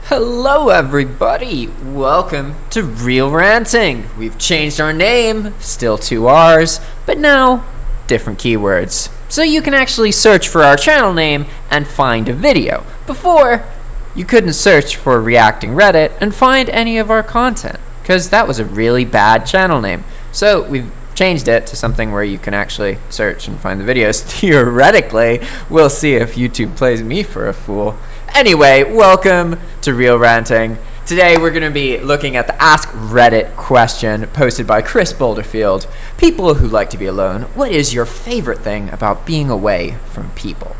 Hello everybody, welcome to Real Ranting. We've changed our name, still 2 R's, but now different keywords. So you can actually search for our channel name and find a video. Before, you couldn't search for Reacting Reddit and find any of our content, because that was a really bad channel name. So we've changed it to something where you can actually search and find the videos. Theoretically, we'll see if YouTube plays me for a fool. Anyway, welcome to Real Ranting. Today we're going to be looking at the Ask Reddit question posted by Chris Boulderfield. People who like to be alone, what is your favorite thing about being away from people?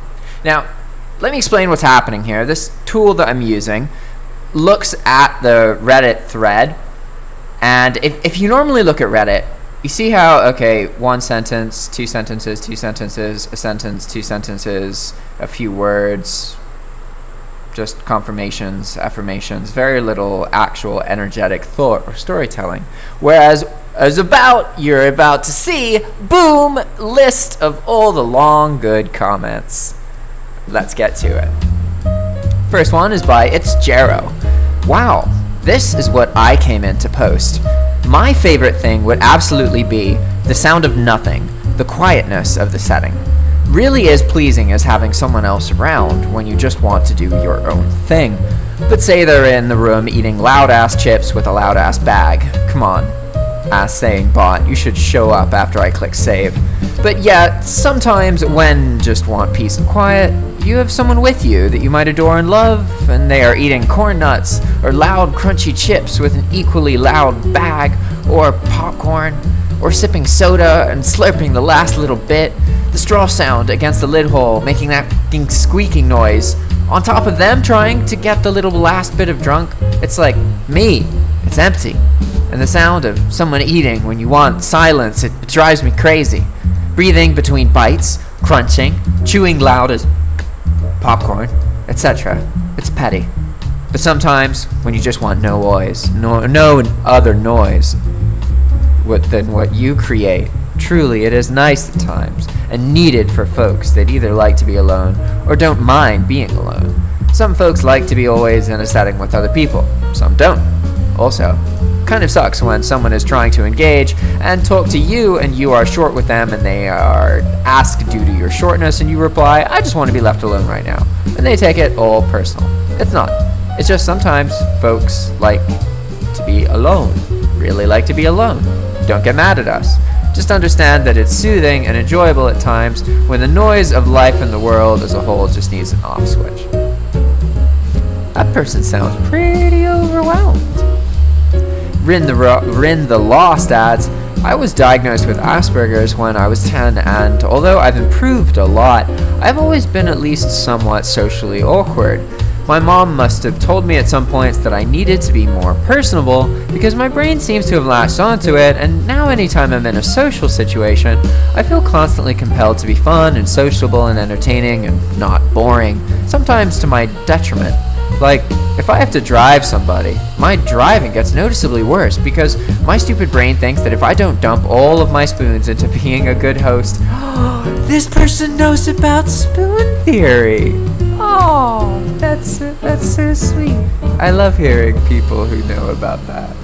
Now, let me explain what's happening here. This tool that I'm using looks at the Reddit thread, and if you normally look at Reddit, you see how, okay, 1 sentence, 2 sentences, 2 sentences, a sentence, 2 sentences, a few words, just confirmations, affirmations, very little actual energetic thought or storytelling. Whereas you're about to see, boom, list of all the long good comments. Let's get to it. First one is by It's Jero. Wow, this is what I came in to post. My favorite thing would absolutely be the sound of nothing, the quietness of the setting. Really is pleasing as having someone else around when you just want to do your own thing. But say they're in the room eating loud-ass chips with a loud-ass bag. Come on, ass saying bot, you should show up after I click save. But yeah, sometimes when just want peace and quiet, you have someone with you that you might adore and love, and they are eating corn nuts or loud crunchy chips with an equally loud bag, or popcorn, or sipping soda and slurping the last little bit, the straw sound against the lid hole making that f***ing squeaking noise, on top of them trying to get the little last bit of drunk. It's like me, it's empty. And the sound of someone eating when you want silence, it drives me crazy. Breathing between bites, crunching, chewing loud as popcorn, etc. It's petty. But sometimes when you just want no other noise than what you create, truly it is nice at times and needed for folks that either like to be alone or don't mind being alone. Some folks like to be always in a setting with other people, some don't. Also, kind of sucks when someone is trying to engage and talk to you and you are short with them and they are asked due to your shortness and you reply, I just want to be left alone right now. And they take it all personal. It's not. It's just sometimes folks like to be alone, really like to be alone. Don't get mad at us. Just understand that it's soothing and enjoyable at times when the noise of life in the world as a whole just needs an off switch. That person sounds pretty overwhelmed. Rin the Lost adds, I was diagnosed with Asperger's when I was 10, and although I've improved a lot, I've always been at least somewhat socially awkward. My mom must have told me at some points that I needed to be more personable because my brain seems to have latched onto it, and now anytime I'm in a social situation, I feel constantly compelled to be fun and sociable and entertaining and not boring, sometimes to my detriment. Like, if I have to drive somebody, my driving gets noticeably worse because my stupid brain thinks that if I don't dump all of my spoons into being a good host, this person knows about spoon theory. Oh, that's so sweet. I love hearing people who know about that.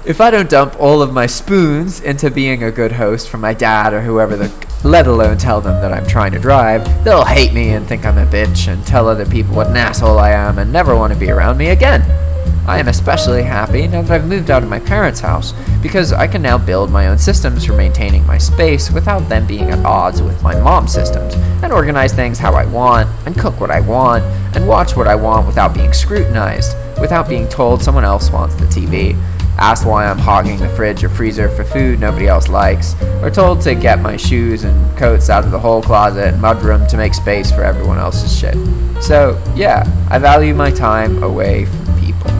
If I don't dump all of my spoons into being a good host for my dad or whoever, let alone tell them that I'm trying to drive, they'll hate me and think I'm a bitch and tell other people what an asshole I am and never want to be around me again. I am especially happy now that I've moved out of my parents' house because I can now build my own systems for maintaining my space without them being at odds with my mom's systems, and organize things how I want, and cook what I want, and watch what I want without being scrutinized, without being told someone else wants the TV, asked why I'm hogging the fridge or freezer for food nobody else likes, or told to get my shoes and coats out of the whole closet and mudroom to make space for everyone else's shit. So, yeah, I value my time away from people.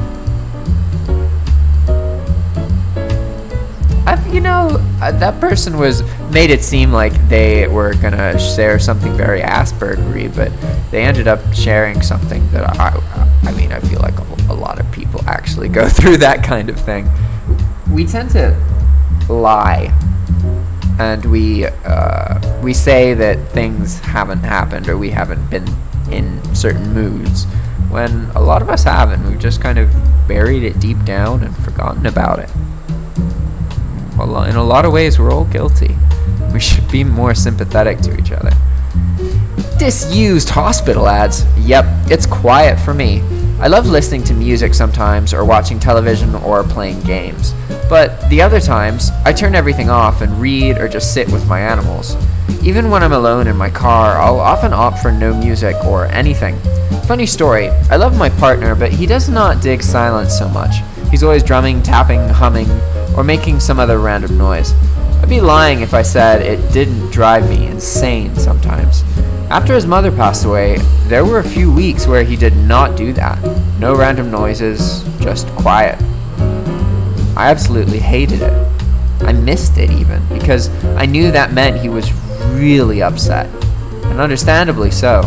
That person made it seem like they were gonna share something very Aspergery, but they ended up sharing something that I feel like a lot of people actually go through that kind of thing. We tend to lie, and we say that things haven't happened or we haven't been in certain moods, when a lot of us haven't. We've just kind of buried it deep down and forgotten about it. Well, in a lot of ways, we're all guilty. We should be more sympathetic to each other. Disused hospital ads. Yep, it's quiet for me. I love listening to music sometimes, or watching television, or playing games. But the other times, I turn everything off and read or just sit with my animals. Even when I'm alone in my car, I'll often opt for no music or anything. Funny story, I love my partner, but he does not dig silence so much. He's always drumming, tapping, humming, or making some other random noise. I'd be lying if I said it didn't drive me insane sometimes. After his mother passed away, there were a few weeks where he did not do that. No random noises, just quiet. I absolutely hated it. I missed it even, because I knew that meant he was really upset, and understandably so.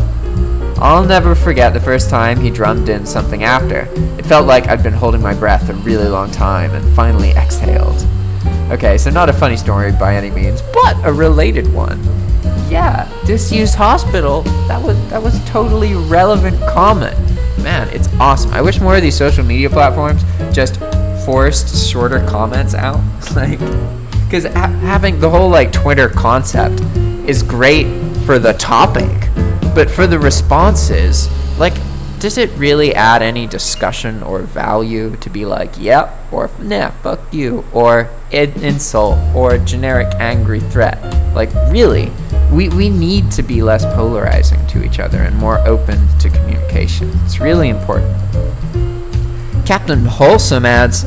I'll never forget the first time he drummed in something after. It felt like I'd been holding my breath a really long time and finally exhaled. Okay, so not a funny story by any means, but a related one. Yeah, disused hospital. That was totally relevant comment. Man, it's awesome. I wish more of these social media platforms just forced shorter comments out. Because having the whole Twitter concept is great for the topic, but for the responses, does it really add any discussion or value to be yep, or nah, fuck you, or an insult, or a generic angry threat? Really, we need to be less polarizing to each other and more open to communication. It's really important. Captain Wholesome adds,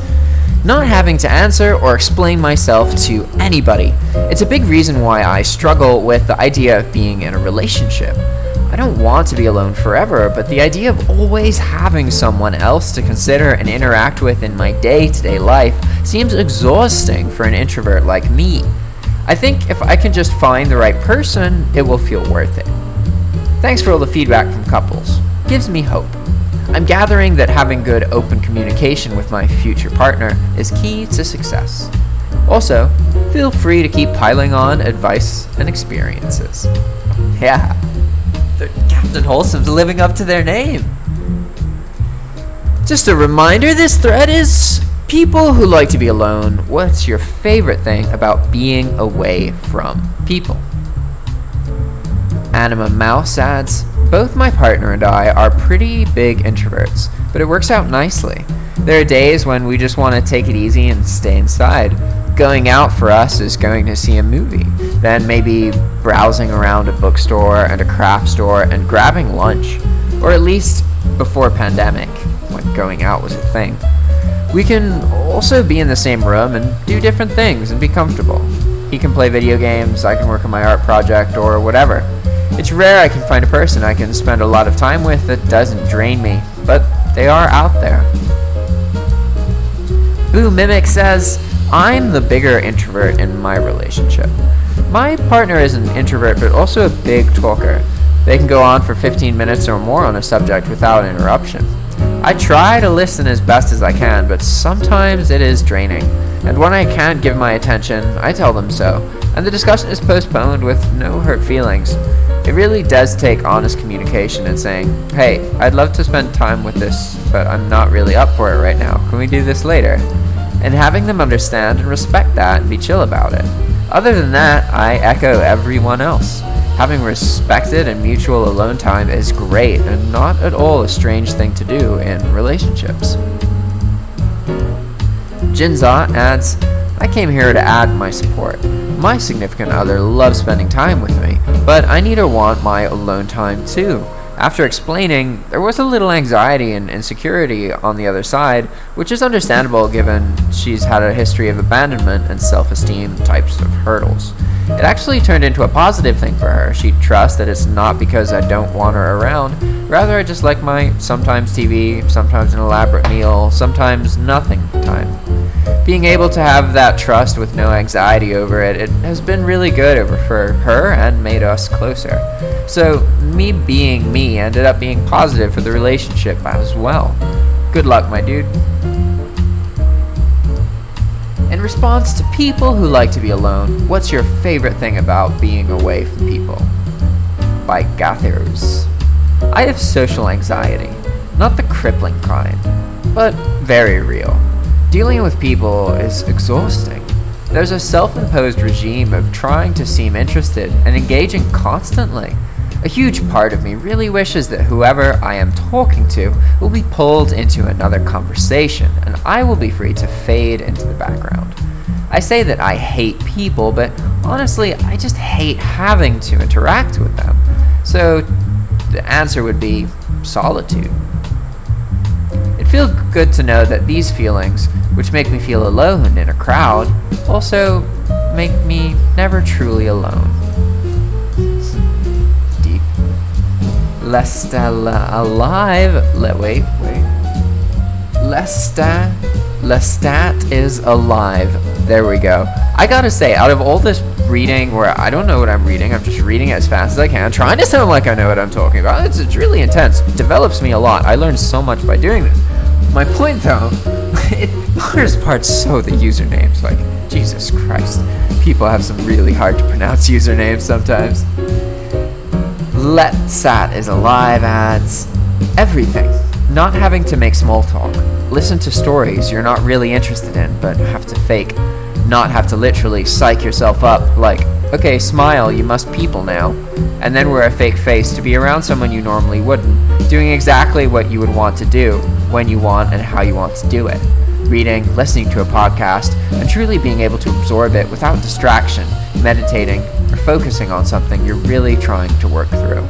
not having to answer or explain myself to anybody. It's a big reason why I struggle with the idea of being in a relationship. I don't want to be alone forever, but the idea of always having someone else to consider and interact with in my day-to-day life seems exhausting for an introvert like me. I think if I can just find the right person, it will feel worth it. Thanks for all the feedback from couples. Gives me hope. I'm gathering that having good open communication with my future partner is key to success. Also, feel free to keep piling on advice and experiences. Yeah. The Captain Wholesome's living up to their name. Just a reminder, this thread is people who like to be alone. What's your favorite thing about being away from people? Anima Mouse adds, both my partner and I are pretty big introverts, but it works out nicely. There are days when we just want to take it easy and stay inside. Going out for us is going to see a movie, then maybe browsing around a bookstore and a craft store and grabbing lunch, or at least before pandemic, when going out was a thing. We can also be in the same room and do different things and be comfortable. He can play video games, I can work on my art project, or whatever. It's rare I can find a person I can spend a lot of time with that doesn't drain me, but they are out there. Boo Mimic says, I'm the bigger introvert in my relationship. My partner is an introvert, but also a big talker. They can go on for 15 minutes or more on a subject without interruption. I try to listen as best as I can, but sometimes it is draining. And when I can't give my attention, I tell them so, and the discussion is postponed with no hurt feelings. It really does take honest communication and saying, hey, I'd love to spend time with this, but I'm not really up for it right now. Can we do this later? And having them understand and respect that and be chill about it. Other than that, I echo everyone else. Having respected and mutual alone time is great and not at all a strange thing to do in relationships. Jinza adds, I came here to add my support. My significant other loves spending time with me, but I need or want my alone time too. After explaining, there was a little anxiety and insecurity on the other side, which is understandable given she's had a history of abandonment and self-esteem types of hurdles. It actually turned into a positive thing for her. She trusts that it's not because I don't want her around, rather I just like my sometimes TV, sometimes an elaborate meal, sometimes nothing time. Being able to have that trust with no anxiety over it, it has been really good for her and made us closer. So me being me ended up being positive for the relationship as well. Good luck, my dude. In response to people who like to be alone, what's your favorite thing about being away from people? By Gathers. I have social anxiety. Not the crippling kind, but very real. Dealing with people is exhausting. There's a self-imposed regime of trying to seem interested and engaging constantly. A huge part of me really wishes that whoever I am talking to will be pulled into another conversation, and I will be free to fade into the background. I say that I hate people, but honestly, I just hate having to interact with them. So the answer would be solitude. It feels good to know that these feelings, which make me feel alone in a crowd, also make me never truly alone. Deep. Alive. Lestat is alive. There we go. I gotta say, out of all this reading where I don't know what I'm reading, I'm just reading it as fast as I can, trying to sound like I know what I'm talking about. It's really intense. It develops me a lot. I learned so much by doing this. My point though, the hardest part's so the usernames. Like, Jesus Christ. People have some really hard to pronounce usernames sometimes. Letsat is alive adds everything. Not having to make small talk. Listen to stories you're not really interested in, but have to fake. Not have to literally psych yourself up like, okay, smile, you must people now. And then wear a fake face to be around someone you normally wouldn't. Doing exactly what you would want to do, when you want and how you want to do it. Reading, listening to a podcast, and truly being able to absorb it without distraction, meditating, or focusing on something you're really trying to work through.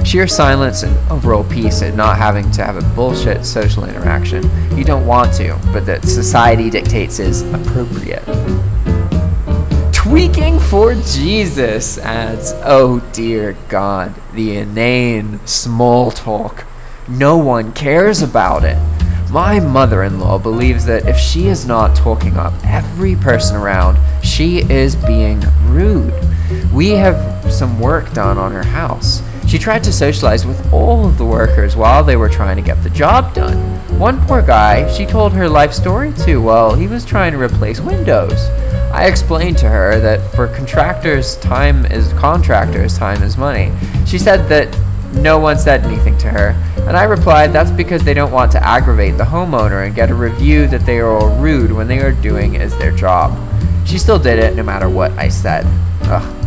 Sheer silence and overall peace and not having to have a bullshit social interaction you don't want to, but that society dictates is appropriate. Tweaking for Jesus adds, oh dear God, the inane small talk. No one cares about it. My mother-in-law believes that if she is not talking up every person around, she is being rude. We have some work done on her house. She tried to socialize with all of the workers while they were trying to get the job done. One poor guy, she told her life story to while he was trying to replace windows. I explained to her that for contractors, time is money. She said that no one said anything to her, and I replied that's because they don't want to aggravate the homeowner and get a review that they are all rude when they are doing as their job. She still did it no matter what I said. Ugh.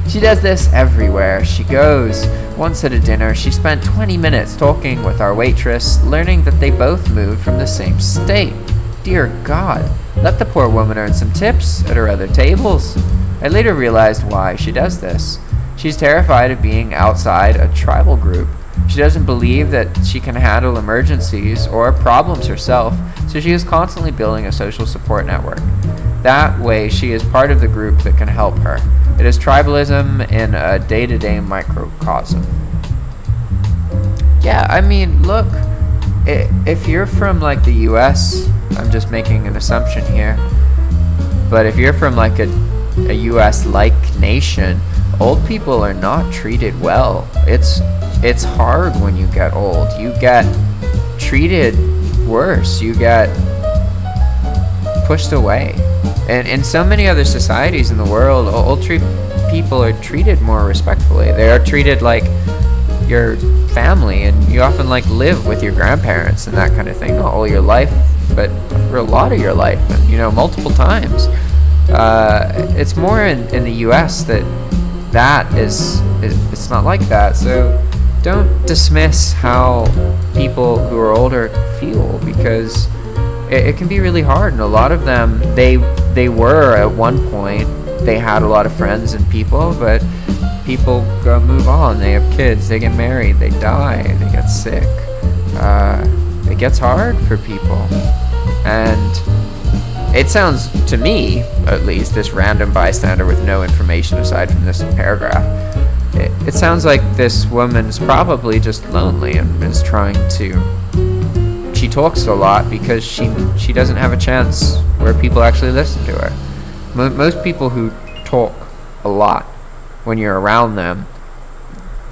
She does this everywhere she goes. Once at a dinner, she spent 20 minutes talking with our waitress, learning that they both moved from the same state. Dear God, let the poor woman earn some tips at her other tables. I later realized why she does this. She's terrified of being outside a tribal group. She doesn't believe that she can handle emergencies or problems herself, so she is constantly building a social support network. That way, she is part of the group that can help her. It is tribalism in a day-to-day microcosm. Yeah, I mean, look, if you're from like the US, I'm just making an assumption here, but if you're from like a US-like nation, old people are not treated well. It's hard when you get old. You get treated worse. You get pushed away. And in so many other societies in the world, old people are treated more respectfully. They are treated like your family, and you often like live with your grandparents and that kind of thing. Not all your life, but for a lot of your life, and multiple times. It's more in the US that it's not like that. So don't dismiss how people who are older feel, because it can be really hard. And a lot of them, they were at one point, they had a lot of friends and people, but people move on. They have kids, they get married, they die, they get sick. It gets hard for people. And it sounds to me, at least, this random bystander with no information aside from this paragraph, it sounds like this woman's probably just lonely and is trying to... She talks a lot because she doesn't have a chance where people actually listen to her. Most people who talk a lot, when you're around them,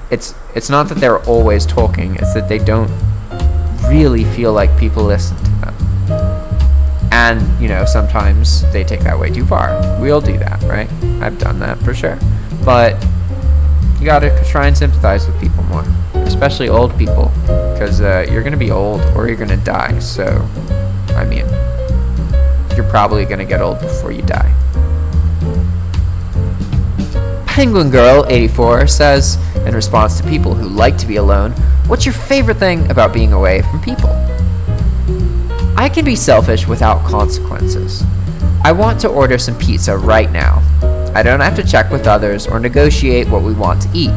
it's not that they're always talking, it's that they don't really feel like people listen to them. And, sometimes they take that way too far. We all do that, right? I've done that for sure. But you gotta try and sympathize with people more. especially old people, because you're going to be old or you're going to die. So, I mean, you're probably going to get old before you die. Penguin Girl 84 says, in response to people who like to be alone, what's your favorite thing about being away from people? I can be selfish without consequences. I want to order some pizza right now. I don't have to check with others or negotiate what we want to eat.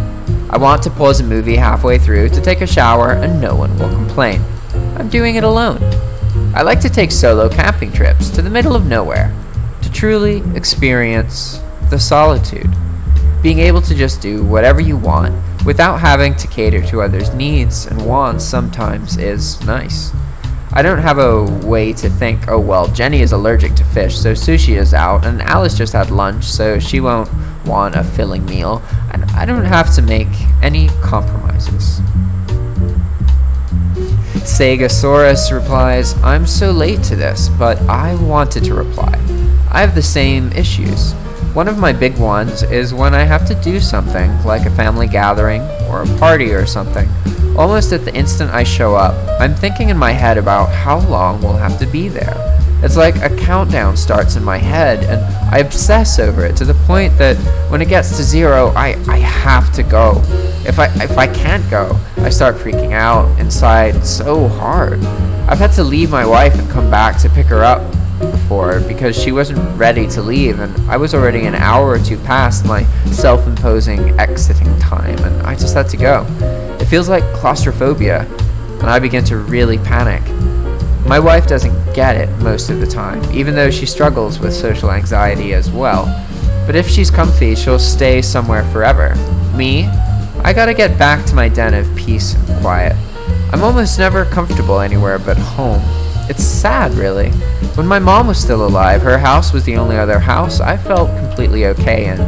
I want to pause a movie halfway through to take a shower and no one will complain. I'm doing it alone. I like to take solo camping trips to the middle of nowhere to truly experience the solitude. Being able to just do whatever you want without having to cater to others' needs and wants sometimes is nice. I don't have a way to think, oh well, Jenny is allergic to fish, so sushi is out, and Alice just had lunch, so she won't want a filling meal, and I don't have to make any compromises. Segasaurus replies, I'm so late to this, but I wanted to reply. I have the same issues. One of my big ones is when I have to do something, like a family gathering or a party or something. Almost at the instant I show up, I'm thinking in my head about how long we'll have to be there. It's like a countdown starts in my head, and I obsess over it to the point that when it gets to 0, I have to go. If I can't go, I start freaking out inside so hard. I've had to leave my wife and come back to pick her up before because she wasn't ready to leave, and I was already an hour or two past my self-imposing exiting time, and I just had to go. It feels like claustrophobia, and I begin to really panic. My wife doesn't get it most of the time, even though she struggles with social anxiety as well. But if she's comfy, she'll stay somewhere forever. Me, I gotta get back to my den of peace and quiet. I'm almost never comfortable anywhere but home. It's sad, really. When my mom was still alive, her house was the only other house I felt completely okay in.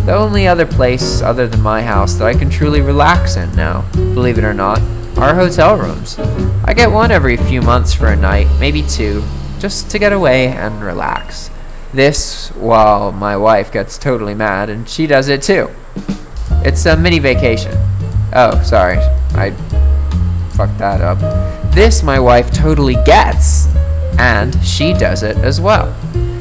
The only other place other than my house that I can truly relax in now, believe it or not, are hotel rooms. I get one every few months for a night, maybe 2, just to get away and relax. This while my wife gets totally mad, and she does it too. It's a mini vacation. Oh, sorry, I fucked that up. This my wife totally gets, and she does it as well.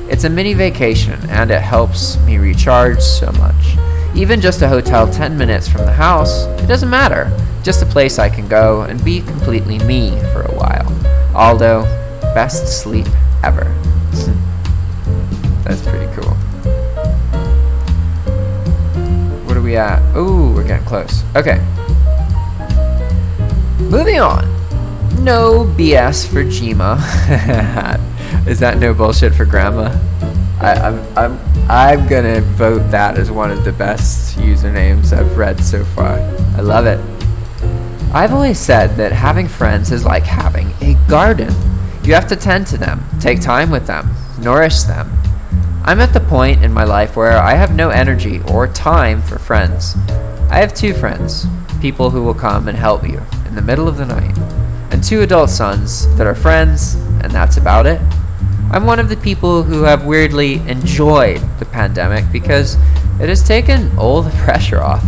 It's a mini vacation, and it helps me recharge so much. Even just a hotel 10 minutes from the house, it doesn't matter. Just a place I can go and be completely me for a while. Aldo, best sleep ever. That's pretty cool. What are we at? Ooh, we're getting close. Okay. Moving on. No BS for Jima. Is that no bullshit for grandma? I'm gonna vote that as one of the best usernames I've read so far. I love it. I've always said that having friends is like having a garden. You have to tend to them, take time with them, nourish them. I'm at the point in my life where I have no energy or time for friends. I have 2 friends, people who will come and help you in the middle of the night, and 2 adult sons that are friends, and that's about it. I'm one of the people who have weirdly enjoyed the pandemic because it has taken all the pressure off.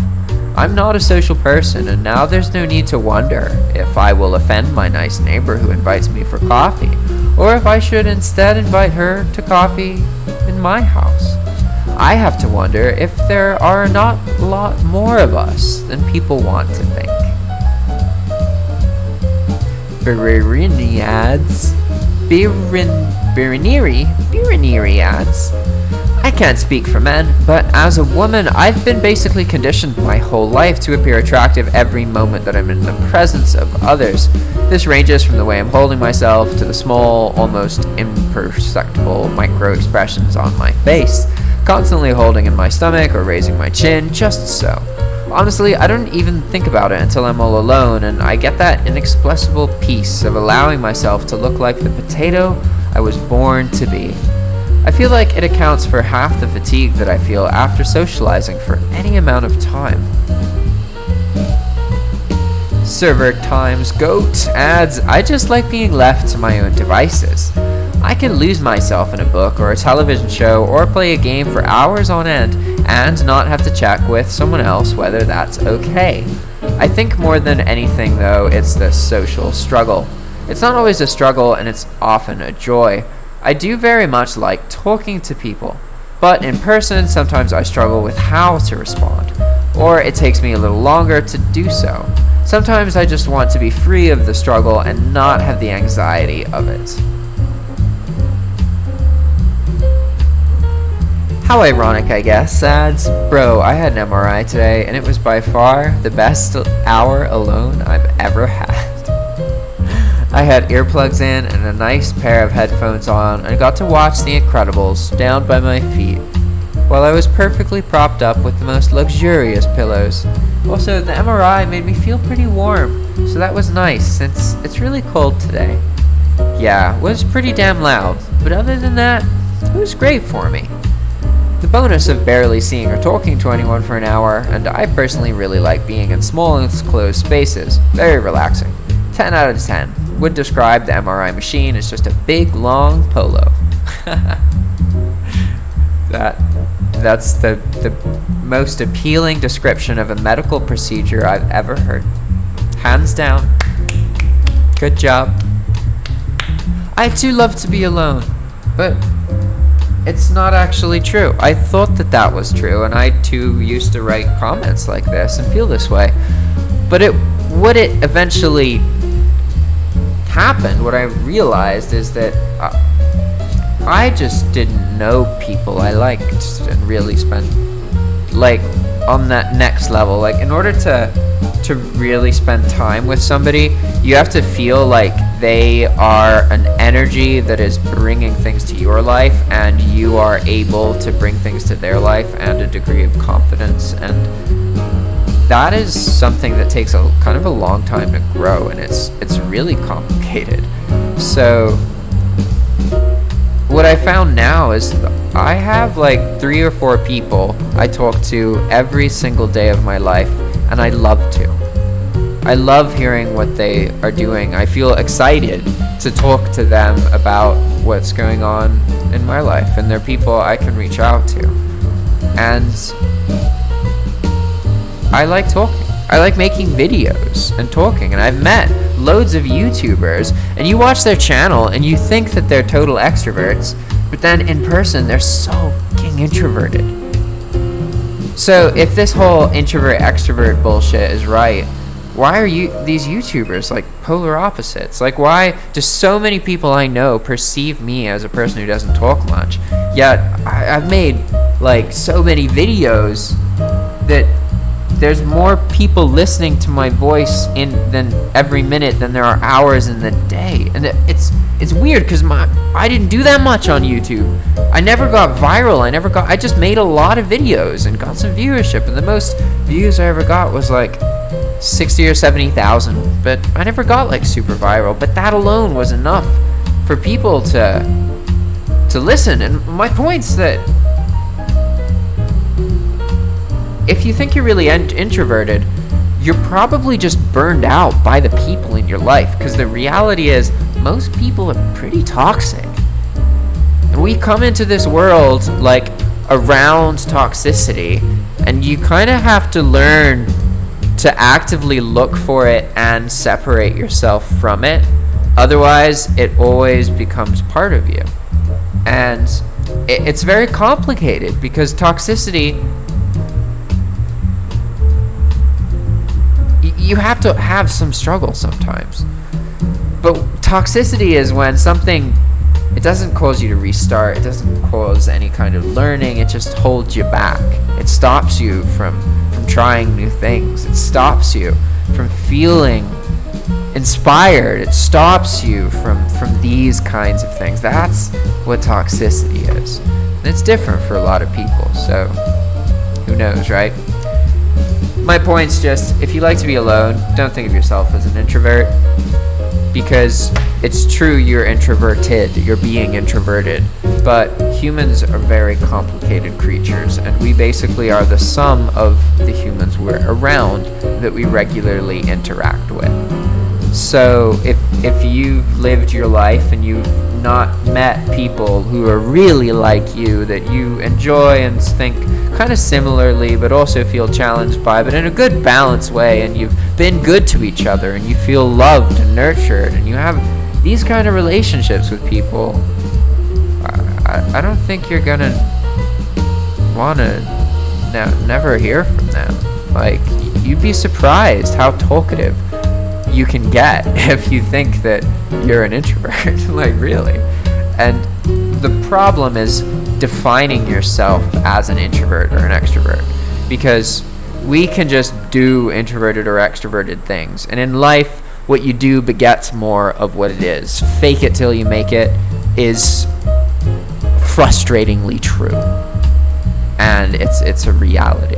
I'm not a social person, and now there's no need to wonder if I will offend my nice neighbor who invites me for coffee, or if I should instead invite her to coffee in my house. I have to wonder if there are not a lot more of us than people want to think. Biriniri adds. Biriniri adds. I can't speak for men, but as a woman, I've been basically conditioned my whole life to appear attractive every moment that I'm in the presence of others. This ranges from the way I'm holding myself to the small, almost imperceptible micro expressions on my face, constantly holding in my stomach or raising my chin, just so. Honestly, I don't even think about it until I'm all alone, and I get that inexplicable peace of allowing myself to look like the potato I was born to be. I feel like it accounts for half the fatigue that I feel after socializing for any amount of time. Server Times Goat adds, I just like being left to my own devices. I can lose myself in a book or a television show or play a game for hours on end and not have to check with someone else whether that's okay. I think more than anything, though, it's the social struggle. It's not always a struggle, and it's often a joy. I do very much like talking to people, but in person, sometimes I struggle with how to respond, or it takes me a little longer to do so. Sometimes I just want to be free of the struggle and not have the anxiety of it. How ironic, I guess. Ads. Bro, I had an MRI today, and it was by far the best hour alone I've ever had. I had earplugs in and a nice pair of headphones on, and got to watch The Incredibles down by my feet, while I was perfectly propped up with the most luxurious pillows. Also, the MRI made me feel pretty warm, so that was nice, since it's really cold today. Yeah, it was pretty damn loud, but other than that, it was great for me. The bonus of barely seeing or talking to anyone for an hour, and I personally really like being in small and closed spaces. Very relaxing. 10 out of 10. Would describe the MRI machine as just a big, long polo. That's the most appealing description of a medical procedure I've ever heard. Hands down. Good job. I too love to be alone, but it's not actually true. I thought that was true, and I too used to write comments like this and feel this way. But what it eventually happened, what I realized is that I just didn't know people I liked and really spend like on that next level. Like, in order to really spend time with somebody, you have to feel like they are an energy that is bringing things to your life, and you are able to bring things to their life, and a degree of confidence. And that is something that takes a kind of a long time to grow, and it's really complicated. So what I found now is I have like 3 or 4 people I talk to every single day of my life, and I love to. I love hearing what they are doing. I feel excited to talk to them about what's going on in my life, and they're people I can reach out to. And I like talking. I like making videos and talking, and I've met loads of YouTubers, and you watch their channel and you think that they're total extroverts, but then in person they're so fucking introverted. So if this whole introvert extrovert bullshit is right, why are these YouTubers like polar opposites? Like, why do so many people I know perceive me as a person who doesn't talk much, yet I've made like so many videos that there's more people listening to my voice than every minute than there are hours in the day. And it's weird because I didn't do that much on YouTube. I never got viral. I just made a lot of videos and got some viewership, and the most views I ever got was like 60 or 70,000, but I never got like super viral. But that alone was enough for people to listen. And my point's that if you think you're really introverted, you're probably just burned out by the people in your life, because the reality is most people are pretty toxic. And we come into this world like around toxicity, and you kind of have to learn to actively look for it and separate yourself from it. Otherwise, it always becomes part of you. And it's very complicated, because toxicity, you have to have some struggle sometimes. But toxicity is when something, it doesn't cause you to restart, it doesn't cause any kind of learning, it just holds you back. It stops you from trying new things. It stops you from feeling inspired. It stops you from these kinds of things. That's what toxicity is. And it's different for a lot of people, so who knows, right? My point's just, if you like to be alone, don't think of yourself as an introvert, because it's true you're introverted, you're being introverted, but humans are very complicated creatures, and we basically are the sum of the humans we're around that we regularly interact with. So if you've lived your life and you've not met people who are really like you, that you enjoy and think kind of similarly, but also feel challenged by, but in a good balanced way, and you've been good to each other, and you feel loved and nurtured, and you have these kind of relationships with people, I don't think you're gonna want to never hear from them. Like, you'd be surprised how talkative you can get if you think that you're an introvert. Like, really. And the problem is defining yourself as an introvert or an extrovert, because we can just do introverted or extroverted things, and in life what you do begets more of what it is. Fake it till you make it is frustratingly true, and it's a reality.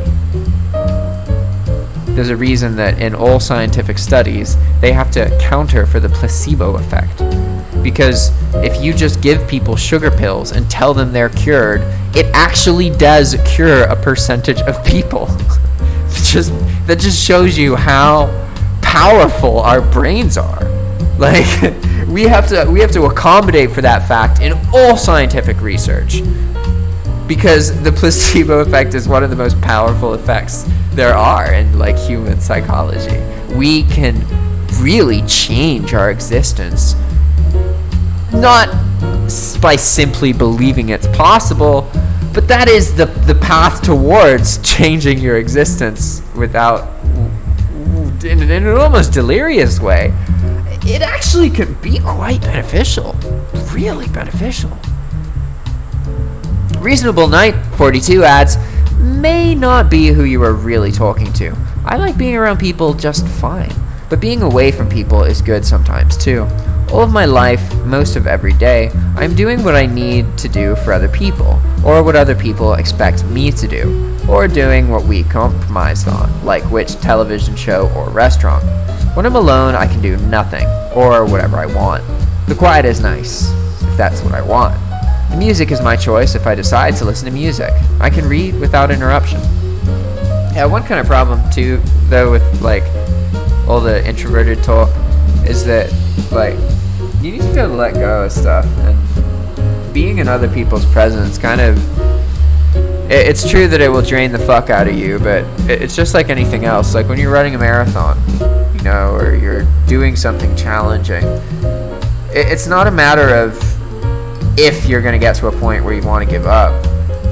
There's a reason that in all scientific studies they have to counter for the placebo effect, because if you just give people sugar pills and tell them they're cured, it actually does cure a percentage of people. That just shows you how powerful our brains are. Like, we have to accommodate for that fact in all scientific research, because the placebo effect is one of the most powerful effects there are in, like, human psychology. We can really change our existence, not by simply believing it's possible, but that is the path towards changing your existence without, in an almost delirious way. It actually could be quite beneficial, really beneficial. Reasonable Night 42 adds, may not be who you are really talking to. I like being around people just fine, but being away from people is good sometimes too. All of my life, most of every day, I'm doing what I need to do for other people, or what other people expect me to do, or doing what we compromised on, like which television show or restaurant. When I'm alone, I can do nothing, or whatever I want. The quiet is nice, if that's what I want. The music is my choice if I decide to listen to music. I can read without interruption. Yeah, one kind of problem too, though, with like all the introverted talk, is that, like, you need to be able to let go of stuff, and being in other people's presence kind of, it's true that it will drain the fuck out of you, but it's just like anything else. Like when you're running a marathon, you know, or you're doing something challenging, it's not a matter of if you're going to get to a point where you want to give up.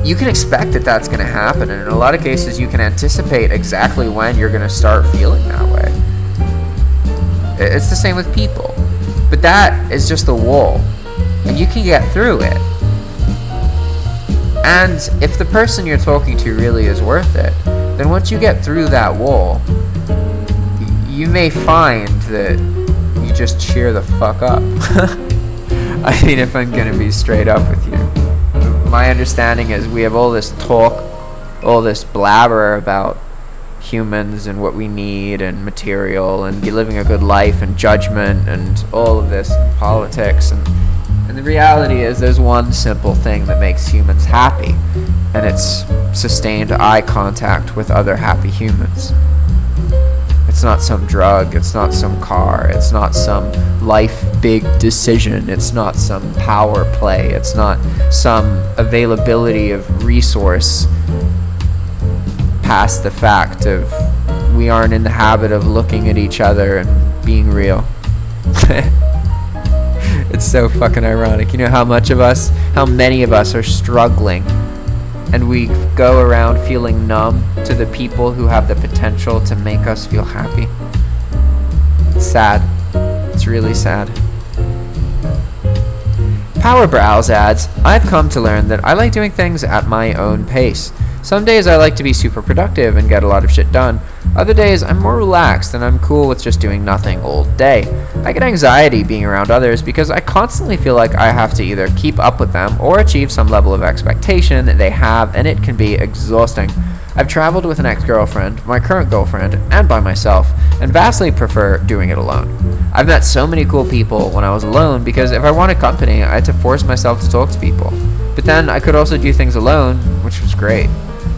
You can expect that that's going to happen, and in a lot of cases you can anticipate exactly when you're going to start feeling that way. It's the same with people, but that is just the wall, and you can get through it. And if the person you're talking to really is worth it, then once you get through that wall, you may find that you just cheer the fuck up. I mean, if I'm gonna be straight up with you, my understanding is we have all this talk, all this blabber about humans and what we need and material and living a good life and judgment and all of this and politics, and the reality is there's one simple thing that makes humans happy, and it's sustained eye contact with other happy humans. It's not some drug, it's not some car, it's not some life big decision, it's not some power play, it's not some availability of resource past the fact of we aren't in the habit of looking at each other and being real. It's so fucking ironic. You know how many of us are struggling, and we go around feeling numb to the people who have the potential to make us feel happy. It's sad. It's really sad. Power Browse adds, I've come to learn that I like doing things at my own pace. Some days I like to be super productive and get a lot of shit done. Other days I'm more relaxed and I'm cool with just doing nothing all day. I get anxiety being around others because I constantly feel like I have to either keep up with them or achieve some level of expectation that they have, and it can be exhausting. I've traveled with an ex-girlfriend, my current girlfriend, and by myself, and vastly prefer doing it alone. I've met so many cool people when I was alone because if I wanted company, I had to force myself to talk to people. But then I could also do things alone, which was great.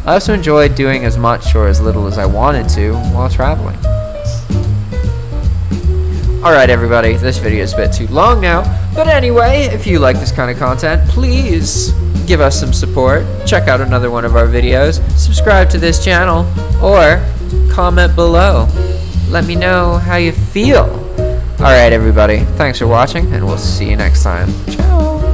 I also enjoyed doing as much or as little as I wanted to while traveling. Alright everybody, this video is a bit too long now, but anyway, if you like this kind of content, please give us some support, check out another one of our videos, subscribe to this channel, or comment below. Let me know how you feel. Alright everybody, thanks for watching, and we'll see you next time. Ciao!